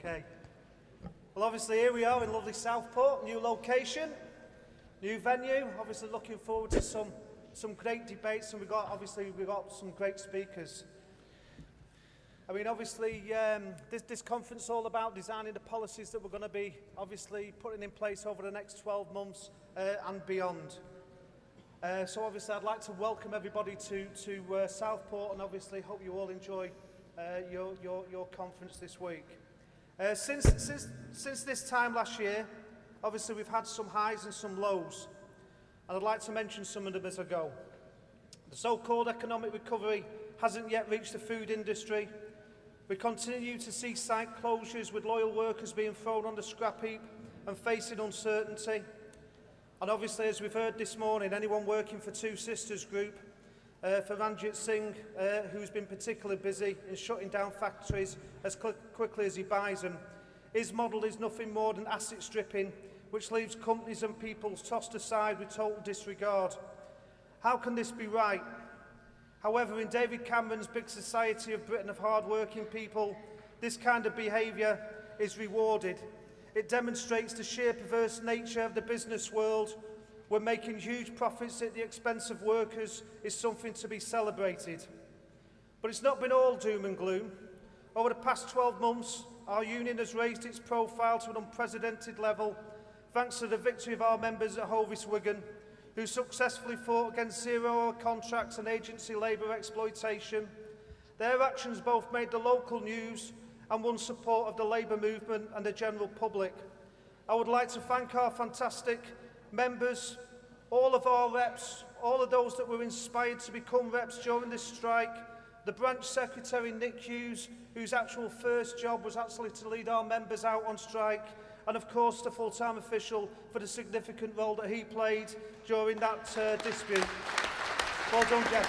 Okay. Well, obviously here we are in lovely Southport, new location, new venue. Obviously looking forward to some great debates, and we've got some great speakers. I mean, obviously, this conference is all about designing the policies that we're going to be obviously putting in place over the next 12 months and beyond. So obviously I'd like to welcome everybody to Southport, and obviously hope you all enjoy your conference this week. Since this time last year, obviously we've had some highs and some lows, and I'd like to mention some of them as I go. The so-called economic recovery hasn't yet reached the food industry. We continue to see site closures, with loyal workers being thrown on the scrap heap and facing uncertainty. And obviously, as we've heard this morning, anyone working for Two Sisters Group, for Ranjit Singh, who's been particularly busy in shutting down factories as quickly as he buys them, his model is nothing more than asset stripping, which leaves companies and people tossed aside with total disregard. How can this be right? However, in David Cameron's big society of Britain of hard-working people, this kind of behaviour is rewarded. It demonstrates the sheer perverse nature of the business world, where making huge profits at the expense of workers is something to be celebrated. But it's not been all doom and gloom. Over the past 12 months, our union has raised its profile to an unprecedented level, thanks to the victory of our members at Hovis Wigan, who successfully fought against zero-hour contracts and agency labour exploitation. Their actions both made the local news and won support of the labour movement and the general public. I would like to thank our fantastic members, all of our reps, all of those that were inspired to become reps during this strike, the branch secretary Nick Hughes, whose actual first job was actually to lead our members out on strike, and of course the full-time official for the significant role that he played during that dispute. Well done, Jeff.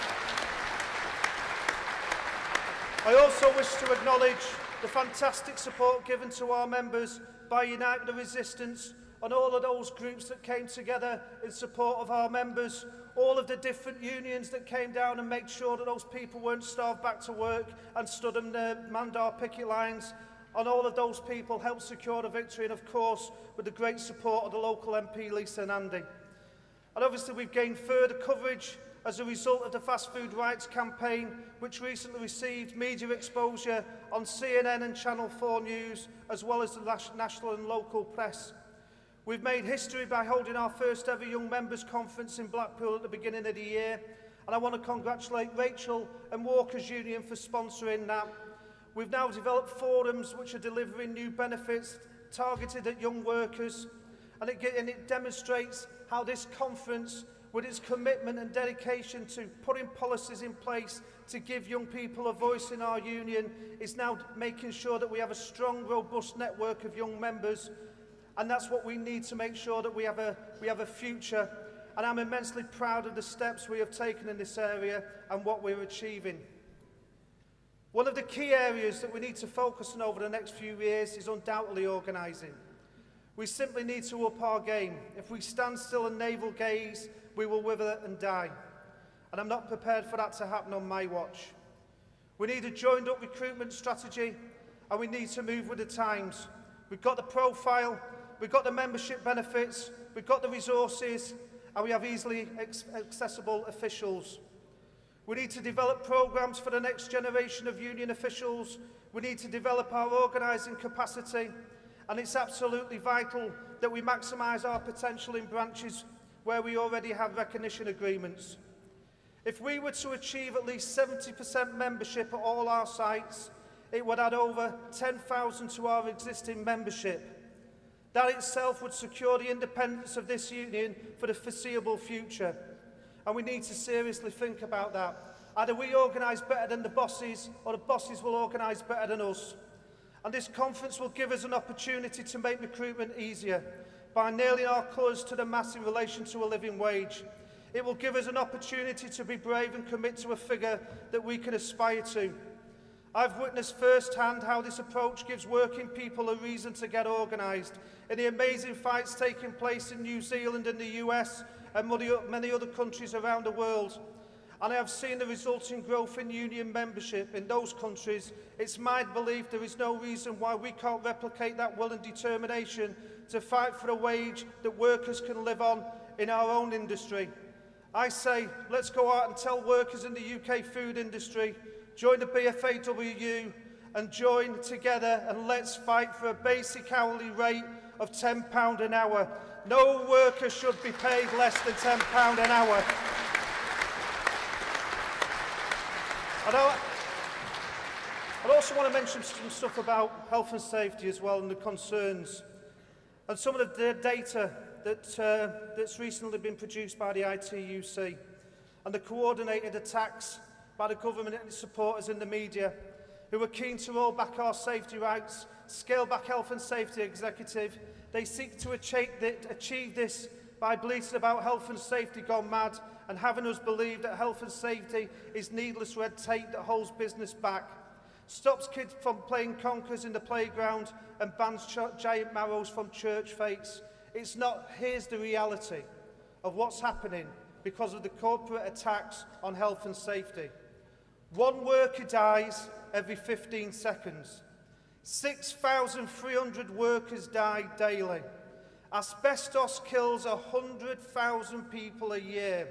I also wish to acknowledge the fantastic support given to our members by Unite the Resistance and all of those groups that came together in support of our members, all of the different unions that came down and made sure that those people weren't starved back to work and stood and manned our picket lines, and all of those people helped secure the victory, and of course with the great support of the local MP Lisa and Andy. And obviously we've gained further coverage as a result of the fast food rights campaign, which recently received media exposure on CNN and Channel 4 News, as well as the national and local press. We've made history by holding our first ever Young Members Conference in Blackpool at the beginning of the year, and I want to congratulate Rachel and Walker's Union for sponsoring that. We've now developed forums which are delivering new benefits targeted at young workers, and it demonstrates how this conference, with its commitment and dedication to putting policies in place to give young people a voice in our union, is now making sure that we have a strong, robust network of young members, and that's what we need to make sure that we have a future. And I'm immensely proud of the steps we have taken in this area and what we're achieving. One of the key areas that we need to focus on over the next few years is undoubtedly organising. We simply need to up our game. If we stand still and navel gaze, we will wither and die. And I'm not prepared for that to happen on my watch. We need a joined-up recruitment strategy, and we need to move with the times. We've got the profile, we've got the membership benefits, we've got the resources, and we have easily accessible officials. We need to develop programmes for the next generation of union officials. We need to develop our organising capacity, and it's absolutely vital that we maximise our potential in branches where we already have recognition agreements. If we were to achieve at least 70% membership at all our sites, it would add over 10,000 to our existing membership. That itself would secure the independence of this union for the foreseeable future. And we need to seriously think about that. Either we organise better than the bosses, or the bosses will organise better than us. And this conference will give us an opportunity to make recruitment easier by nailing our colours to the mass in relation to a living wage. It will give us an opportunity to be brave and commit to a figure that we can aspire to. I've witnessed firsthand how this approach gives working people a reason to get organised in the amazing fights taking place in New Zealand and the US and many other countries around the world. and I have seen the resulting growth in union membership in those countries, it's my belief there is no reason why we can't replicate that will and determination to fight for a wage that workers can live on in our own industry. I say, let's go out and tell workers in the UK food industry, join the BFAWU and join together, and let's fight for a basic hourly rate of £10 an hour. No worker should be paid less than £10 an hour. I also want to mention some stuff about health and safety as well, and the concerns, and some of the data that's recently been produced by the ITUC, and the coordinated attacks by the government and its supporters in the media, who are keen to roll back our safety rights, scale back health and safety executive. They seek to achieve this by bleating about health and safety gone mad and having us believe that health and safety is needless red tape that holds business back, stops kids from playing conkers in the playground and bans giant marrows from church fates. It's not. Here's the reality of what's happening because of the corporate attacks on health and safety. One worker dies every 15 seconds. 6,300 workers die daily. Asbestos kills 100,000 people a year.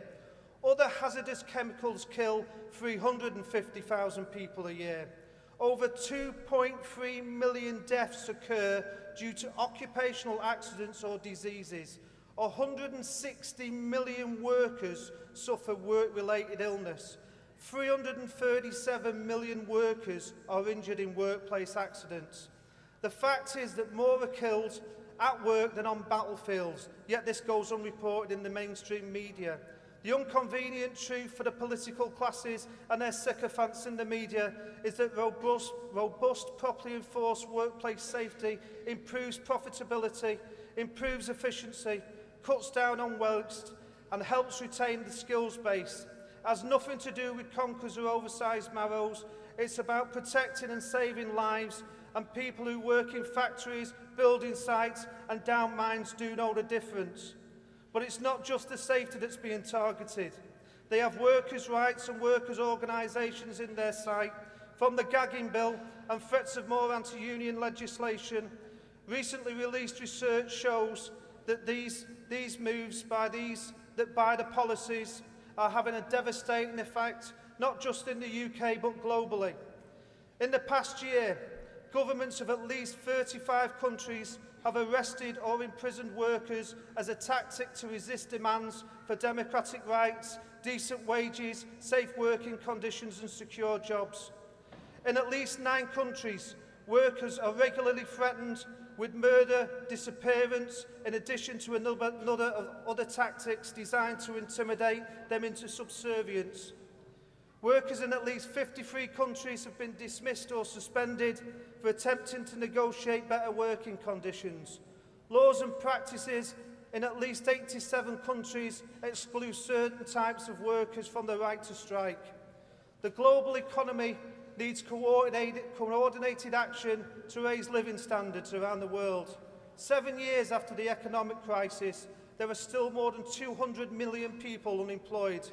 Other hazardous chemicals kill 350,000 people a year. Over 2.3 million deaths occur due to occupational accidents or diseases. 160 million workers suffer work-related illness. 337 million workers are injured in workplace accidents. The fact is that more are killed at work than on battlefields, yet this goes unreported in the mainstream media. The inconvenient truth for the political classes and their sycophants in the media is that robust, properly enforced workplace safety improves profitability, improves efficiency, cuts down on waste, and helps retain the skills base. It has nothing to do with conkers or oversized marrows. It's about protecting and saving lives, and people who work in factories, building sites and down mines do know the difference. But it's not just the safety that's being targeted. They have workers' rights and workers' organisations in their sight. From the gagging bill and threats of more anti-union legislation, recently released research shows that these moves by the policies are having a devastating effect, not just in the UK but globally. In the past year, governments of at least 35 countries have arrested or imprisoned workers as a tactic to resist demands for democratic rights, decent wages, safe working conditions and secure jobs. In at least 9 countries, workers are regularly threatened with murder, disappearance, in addition to other tactics designed to intimidate them into subservience. Workers in at least 53 countries have been dismissed or suspended for attempting to negotiate better working conditions. Laws and practices in at least 87 countries exclude certain types of workers from the right to strike. The global economy needs coordinated action to raise living standards around the world. 7 years after the economic crisis, there are still more than 200 million people unemployed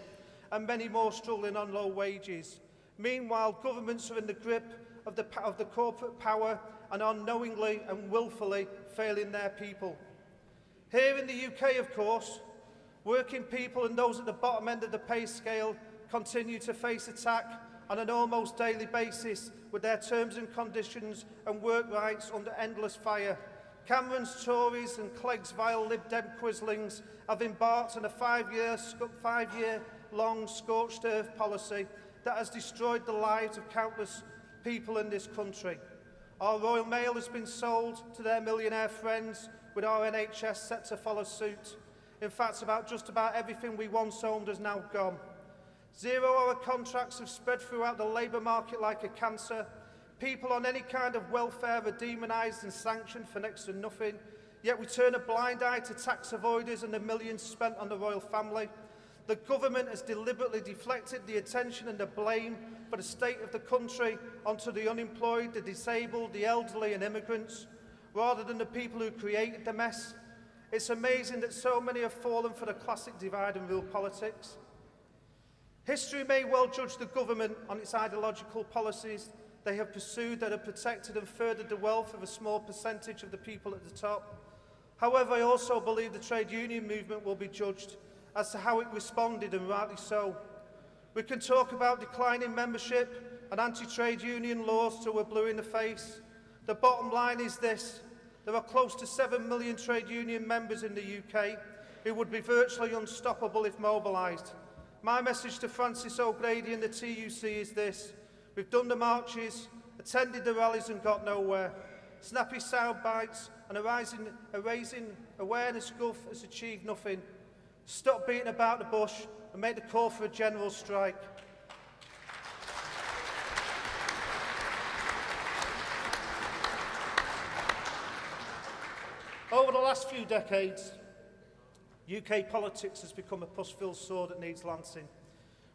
and many more struggling on low wages. Meanwhile, governments are in the grip of the corporate power and are knowingly and willfully failing their people. Here in the UK, of course, working people and those at the bottom end of the pay scale continue to face attack on an almost daily basis with their terms and conditions and work rights under endless fire. Cameron's Tories and Clegg's vile Lib Dem quislings have embarked on a 5-year-long scorched earth policy that has destroyed the lives of countless people in this country. Our Royal Mail has been sold to their millionaire friends, with our NHS set to follow suit. In fact, just about everything we once owned has now gone. 0-hour contracts have spread throughout the labour market like a cancer. People on any kind of welfare are demonised and sanctioned for next to nothing, yet we turn a blind eye to tax avoiders and the millions spent on the royal family. The government has deliberately deflected the attention and the blame for the state of the country onto the unemployed, the disabled, the elderly and immigrants, rather than the people who created the mess. It's amazing that so many have fallen for the classic divide and rule politics. History may well judge the government on its ideological policies they have pursued that have protected and furthered the wealth of a small percentage of the people at the top. However, I also believe the trade union movement will be judged as to how it responded, and rightly so. We can talk about declining membership and anti-trade union laws till we're blue in the face. The bottom line is this: there are close to 7 million trade union members in the UK who would be virtually unstoppable if mobilised. My message to Francis O'Grady and the TUC is this: we've done the marches, attended the rallies and got nowhere. Snappy sound bites and a raising awareness guff has achieved nothing. Stop beating about the bush and make the call for a general strike. Over the last few decades, UK politics has become a pus-filled sword that needs lancing.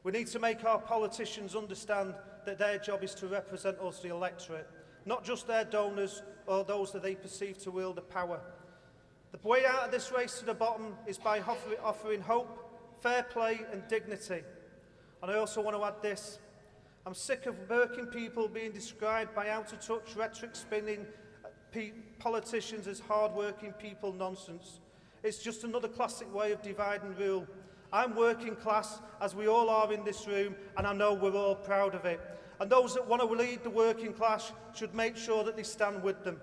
We need to make our politicians understand that their job is to represent us, the electorate, not just their donors or those that they perceive to wield the power. The way out of this race to the bottom is by offering hope, fair play and dignity. And I also want to add this: I'm sick of working people being described by out-of-touch rhetoric spinning politicians as hard-working people nonsense. It's just another classic way of divide and rule. I'm working class, as we all are in this room, and I know we're all proud of it. And those that want to lead the working class should make sure that they stand with them.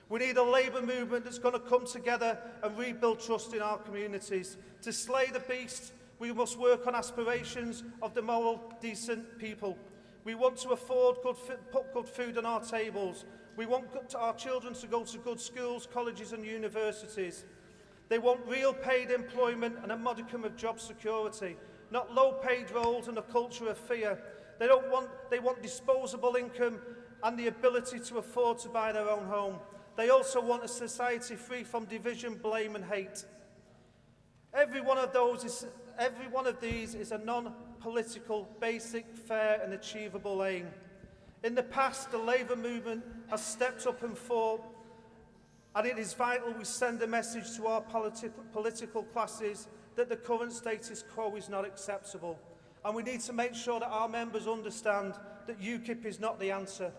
We need a labour movement that's going to come together and rebuild trust in our communities. To slay the beast, we must work on aspirations of the moral, decent people. We want to afford put good food on our tables. We want our children to go to good schools, colleges and universities. They want real paid employment and a modicum of job security, not low-paid roles and a culture of fear. They want disposable income and the ability to afford to buy their own home. They also want a society free from division, blame and hate. Every one of these is a non-political, basic, fair and achievable aim. In the past, the Labour movement has stepped up and fought, and it is vital we send a message to our political classes that the current status quo is not acceptable. And we need to make sure that our members understand that UKIP is not the answer.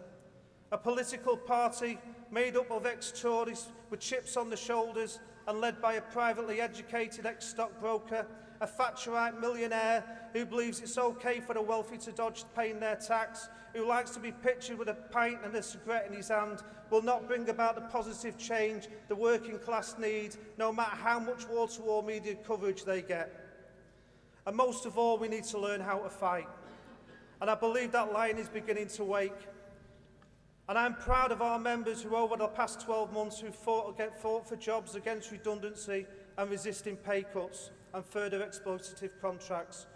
A political party made up of ex-Tories with chips on the shoulders and led by a privately educated ex-stockbroker, a Thatcherite millionaire who believes it's okay for the wealthy to dodge paying their tax, who likes to be pictured with a pint and a cigarette in his hand, will not bring about the positive change the working class need, no matter how much wall-to-wall media coverage they get. And most of all, we need to learn how to fight. And I believe that lion is beginning to wake. And I'm proud of our members who, over the past 12 months, who fought for jobs against redundancy and resisting pay cuts and further exploitative contracts.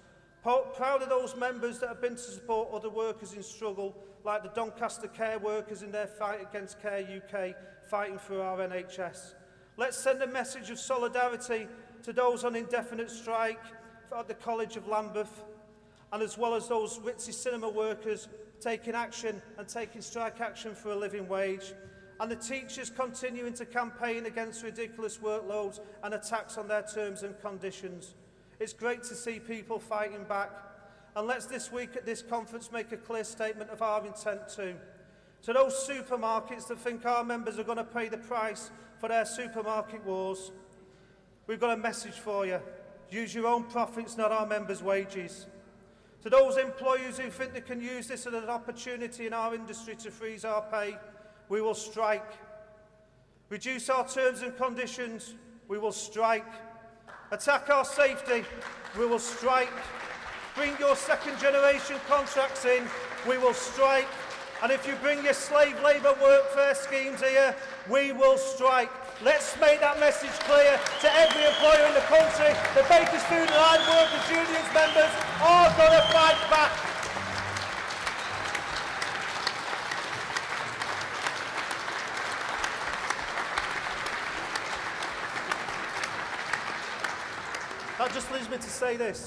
Proud of those members that have been to support other workers in struggle, like the Doncaster care workers in their fight against Care UK, fighting for our NHS. Let's send a message of solidarity to those on indefinite strike at the College of Lambeth, and as well as those Ritzy cinema workers taking action and taking strike action for a living wage, and the teachers continuing to campaign against ridiculous workloads and attacks on their terms and conditions. It's great to see people fighting back, and let's this week at this conference make a clear statement of our intent too. To those supermarkets that think our members are going to pay the price for their supermarket wars, we've got a message for you. Use your own profits, not our members' wages. To those employers who think they can use this as an opportunity in our industry to freeze our pay, we will strike. Reduce our terms and conditions, we will strike. Attack our safety, we will strike. Bring your second-generation contracts in, we will strike. And if you bring your slave labour workfare schemes here, we will strike. Let's make that message clear to every employer in the country. The Bakers Food and Iron Workers Unions members are going to fight back. That just leaves me to say this.